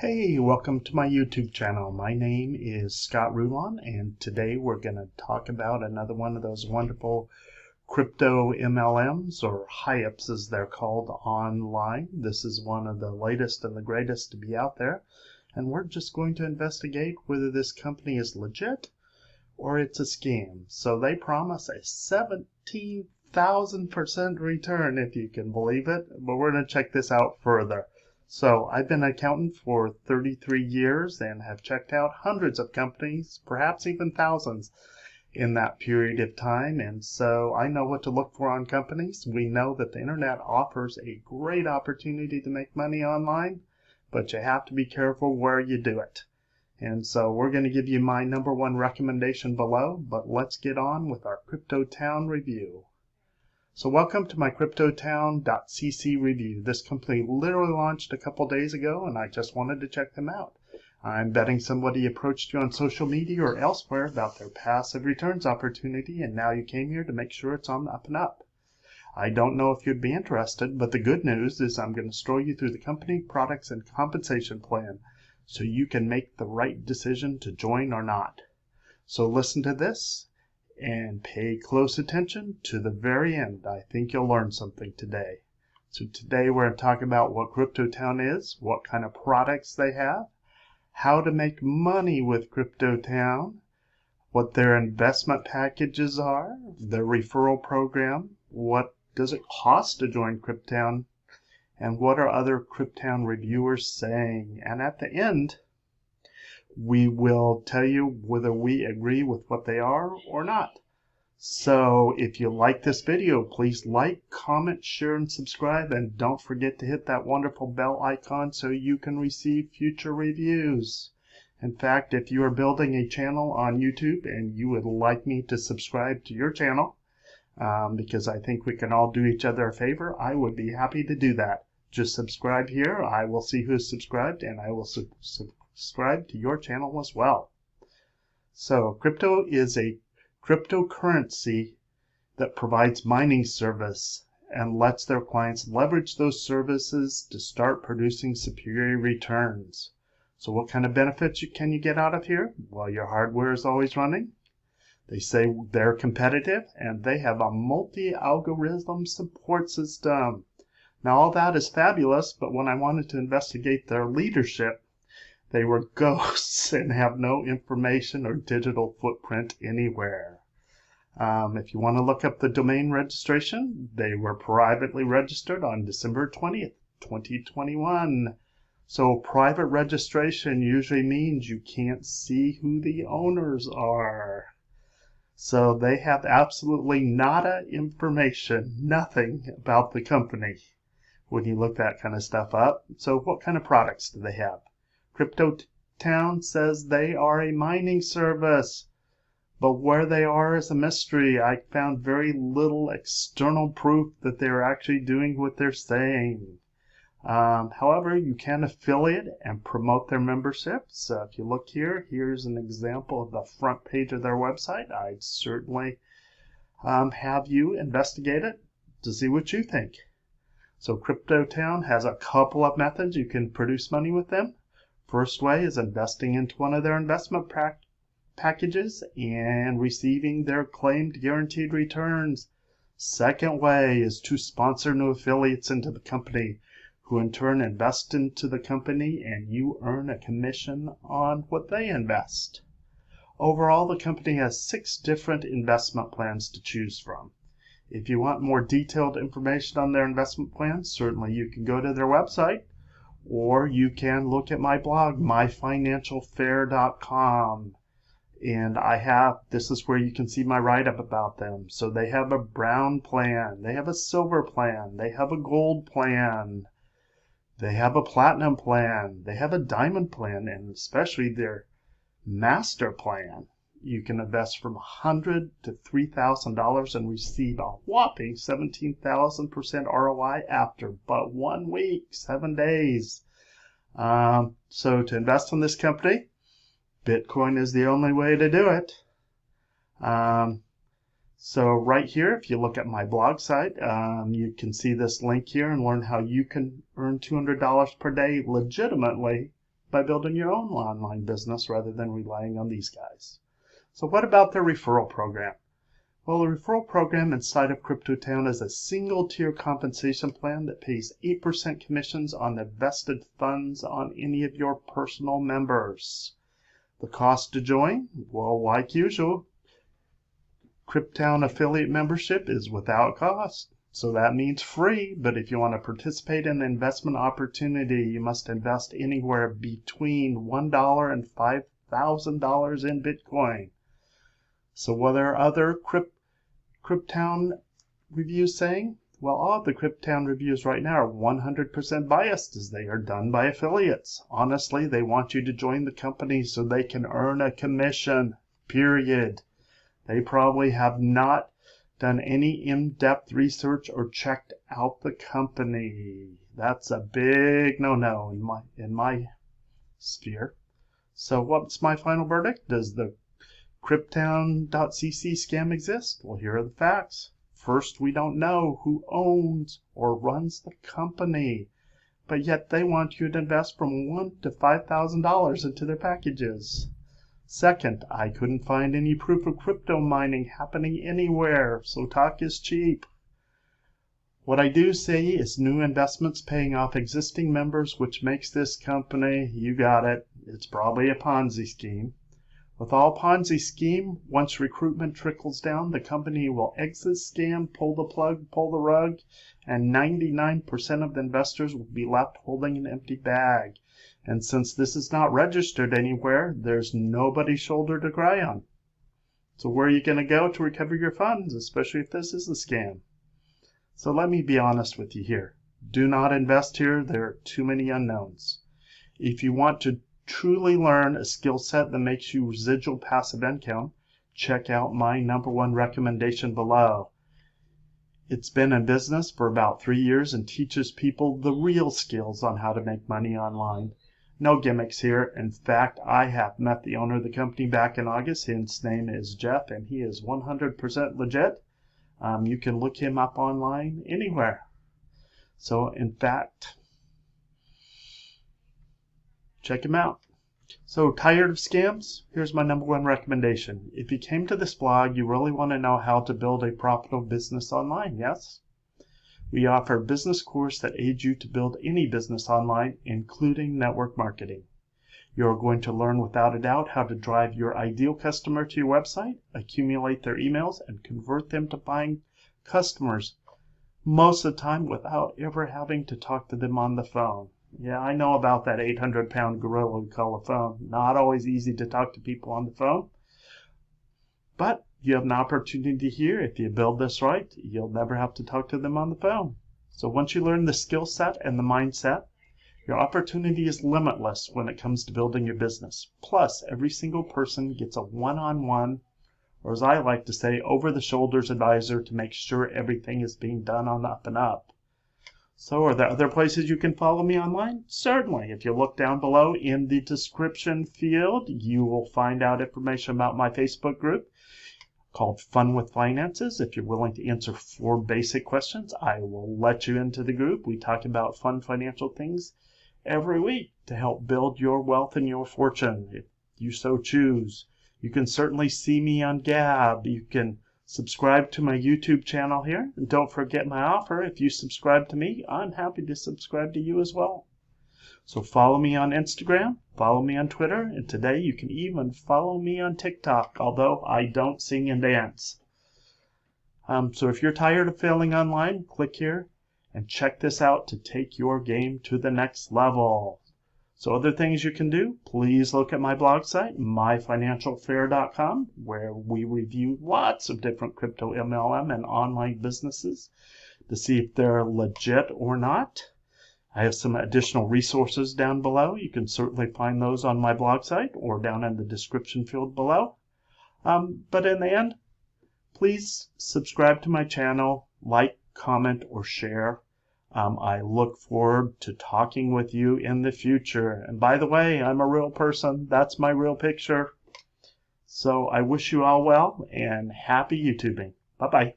Hey, welcome to my YouTube channel. My name is Scott Rulon, and today we're going to talk about another one of those wonderful crypto MLMs, or hypes as they're called online. This is one of the latest and the greatest to be out there, and we're just going to investigate whether this company is legit or it's a scam. So they promise a 17,000% return, if you can believe it, but we're going to check this out further. So I've been an accountant for 33 years and have checked out hundreds of companies, perhaps even thousands in that period of time. And so I know what to look for on companies. We know that the internet offers a great opportunity to make money online, but you have to be careful where you do it. And so we're going to give you my #1 recommendation below, but let's get on with our Cryptotown review. So welcome to my Cryptotown.cc review. This company literally launched a couple days ago, and I just wanted to check them out. I'm betting somebody approached you on social media or elsewhere about their passive returns opportunity, and now you came here to make sure it's on the up and up. I don't know if you'd be interested, but the good news is I'm going to stroll you through the company, products, and compensation plan so you can make the right decision to join or not. So listen to this and pay close attention to the very end. I think you'll learn something today. So today we're going to talk about what Cryptotown is, what kind of products they have, how to make money with Cryptotown, what their investment packages are, their referral program, what does it cost to join Cryptown, and what are other Cryptown reviewers saying. And at the end, we will tell you whether we agree with what they are or not. So if you like this video, please like, comment, share, and subscribe. And don't forget to hit that wonderful bell icon so you can receive future reviews. In fact, if you are building a channel on YouTube and you would like me to subscribe to your channel, because I think we can all do each other a favor, I would be happy to do that. Just subscribe here. I will see who's subscribed, and I will subscribe to your channel as well. So crypto is a cryptocurrency that provides mining service and lets their clients leverage those services to start producing superior returns. So what kind of benefits can you get out of here? Well, your hardware is always running. They say they're competitive, and they have a multi-algorithm support system. Now all that is fabulous, but when I wanted to investigate their leadership, they were ghosts and have no information or digital footprint anywhere. If you want to look up the domain registration, they were privately registered on December 20th, 2021. So private registration usually means you can't see who the owners are. So they have absolutely nada information, nothing about the company when you look that kind of stuff up. So what kind of products do they have? Cryptotown says they are a mining service, but where they are is a mystery. I found very little external proof that they're actually doing what they're saying. However, you can affiliate and promote their membership. So if you look here, here's an example of the front page of their website. I'd certainly have you investigate it to see what you think. So Cryptotown has a couple of methods you can produce money with them. First way is investing into one of their investment packages and receiving their claimed guaranteed returns. Second way is to sponsor new affiliates into the company, who in turn invest into the company, and you earn a commission on what they invest. Overall, the company has 6 different investment plans to choose from. If you want more detailed information on their investment plans, certainly you can go to their website, or you can look at my blog, myfinancialfair.com. And this is where you can see my write-up about them. So they have a brown plan, they have a silver plan, they have a gold plan, they have a platinum plan, they have a diamond plan, and especially their master plan. You can invest from $100 to $3,000 and receive a whopping 17,000% ROI after but 1 week, 7 days. So to invest in this company, Bitcoin is the only way to do it. So right here, if you look at my blog site, you can see this link here and learn how you can earn $200 per day legitimately by building your own online business rather than relying on these guys. So what about their referral program? Well, the referral program inside of Cryptotown is a single-tier compensation plan that pays 8% commissions on the vested funds on any of your personal members. The cost to join? Well, like usual, Cryptown affiliate membership is without cost. So that means free, but if you want to participate in the investment opportunity, you must invest anywhere between $1 and $5,000 in Bitcoin. So what are other Cryptown reviews saying? Well, all of the Cryptown reviews right now are 100% biased as they are done by affiliates. Honestly, they want you to join the company so they can earn a commission, period. They probably have not done any in-depth research or checked out the company. That's a big no-no in my sphere. So what's my final verdict? Does the Cryptown.cc scam exist? Well, here are the facts. First, we don't know who owns or runs the company, but yet they want you to invest from $1,000 to $5,000 into their packages. Second, I couldn't find any proof of crypto mining happening anywhere, so talk is cheap. What I do see is new investments paying off existing members, which makes this company, you got it, it's probably a Ponzi scheme. With all Ponzi scheme, once recruitment trickles down, the company will exit scam, pull the plug, pull the rug, and 99% of the investors will be left holding an empty bag. And since this is not registered anywhere, there's nobody's shoulder to cry on. So where are you going to go to recover your funds, especially if this is a scam? So let me be honest with you here. Do not invest here. There are too many unknowns. If you want to truly learn a skill set that makes you residual passive income, check out my #1 recommendation below. It's been in business for about 3 years and teaches people the real skills on how to make money online. No gimmicks here. In fact, I have met the owner of the company back in August. His name is Jeff, and he is 100% legit. You can look him up online anywhere. So, in fact, check him out. So, tired of scams? Here's my #1 recommendation. If you came to this blog, you really want to know how to build a profitable business online, yes? We offer a business course that aids you to build any business online, including network marketing. You're going to learn without a doubt how to drive your ideal customer to your website, accumulate their emails, and convert them to buying customers, most of the time without ever having to talk to them on the phone. Yeah, I know about that 800-pound gorilla we call a phone. Not always easy to talk to people on the phone. But you have an opportunity here. If you build this right, you'll never have to talk to them on the phone. So once you learn the skill set and the mindset, your opportunity is limitless when it comes to building your business. Plus, every single person gets a one-on-one, or as I like to say, over-the-shoulders advisor to make sure everything is being done on the up and up. So are there other places you can follow me online? Certainly. If you look down below in the description field, you will find out information about my Facebook group called Fun with Finances. If you're willing to answer 4 basic questions, I will let you into the group. We talk about fun financial things every week to help build your wealth and your fortune, if you so choose. You can certainly see me on Gab. You can subscribe to my YouTube channel here. And don't forget my offer. If you subscribe to me, I'm happy to subscribe to you as well. So follow me on Instagram, follow me on Twitter, and today you can even follow me on TikTok, although I don't sing and dance. So if you're tired of failing online, click here and check this out to take your game to the next level. So other things you can do, please look at my blog site, myfinancialfair.com, where we review lots of different crypto MLM and online businesses to see if they're legit or not. I have some additional resources down below. You can certainly find those on my blog site or down in the description field below. But in the end, please subscribe to my channel, like, comment, or share. I look forward to talking with you in the future. And by the way, I'm a real person. That's my real picture. So I wish you all well and happy YouTubing. Bye-bye.